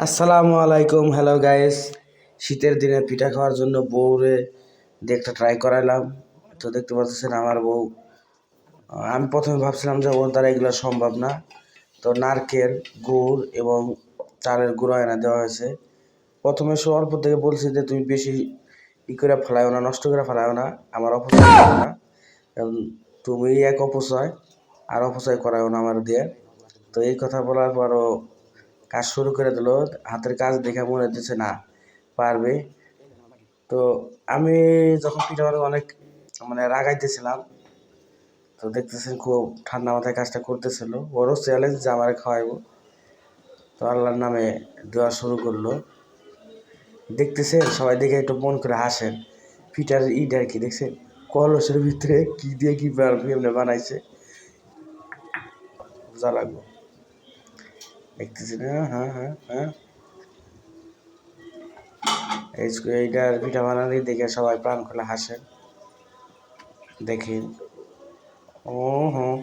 আসসালামু আলাইকুম, hello guys. শীতের দিনে পিঠা খাওয়ার জন্য বউরে দিয়ে একটা ট্রাই করাইলাম। তো দেখতে পাচ্ছেন আমার বউ। আমি প্রথমে ভাবছিলাম যে ওর দ্বারা এগুলো সম্ভব না। তো নারকেল, গুড় এবং চালের গুঁড়ো এনে দেওয়া হয়েছে। প্রথমে সে অল্প থেকে বলছি যে তুমি বেশি করে ফেলাও না, নষ্ট করে ফেলাও না, আমার অপছন্দ না। তুমি এক অপচয় আর অপচয় করাও না আমার দিয়ে। তো এই কথা বলার পরও কাজ শুরু করে দিল। হাতের কাজ দেখে মনে হচ্ছে না পারবে। তো আমি যখন পিঠা বানাতে অনেক রাগাইতেছিলাম, তো দেখতেছেন খুব ঠান্ডা মাথায় কাজটা করতেছিল। ওরও চ্যালেঞ্জ যে আমার খাওয়াইবো। তো আল্লাহর নামে দেওয়া শুরু করলো। দেখতেছেন সবাই দেখে একটু মন করে হাসেন। পিঠার আর কি দেখছেন, কলসের ভিতরে কি দিয়ে কি এমনি বানাইছে, বোঝা লাগবো। দেখতেছেন, হ্যাঁ হ্যাঁ হ্যাঁ হ্যাঁ, এইটার পিঠা বানানি দেখে সবাই প্রাণ খুলে হাসেন। দেখেন, ও হ্যাঁ,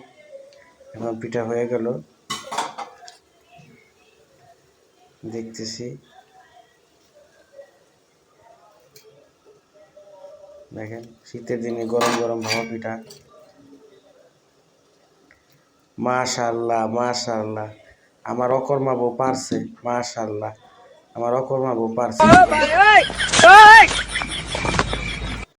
এখন পিঠা হয়ে গেল। দেখতেছি, দেখেন শীতের দিনে গরম গরম ভাপা পিঠা। মাশাআল্লাহ মাশাআল্লাহ, আমার অকর্মা বউ পারছে। মাশাআল্লাহ, আমার অকর্মা বউ পারছে।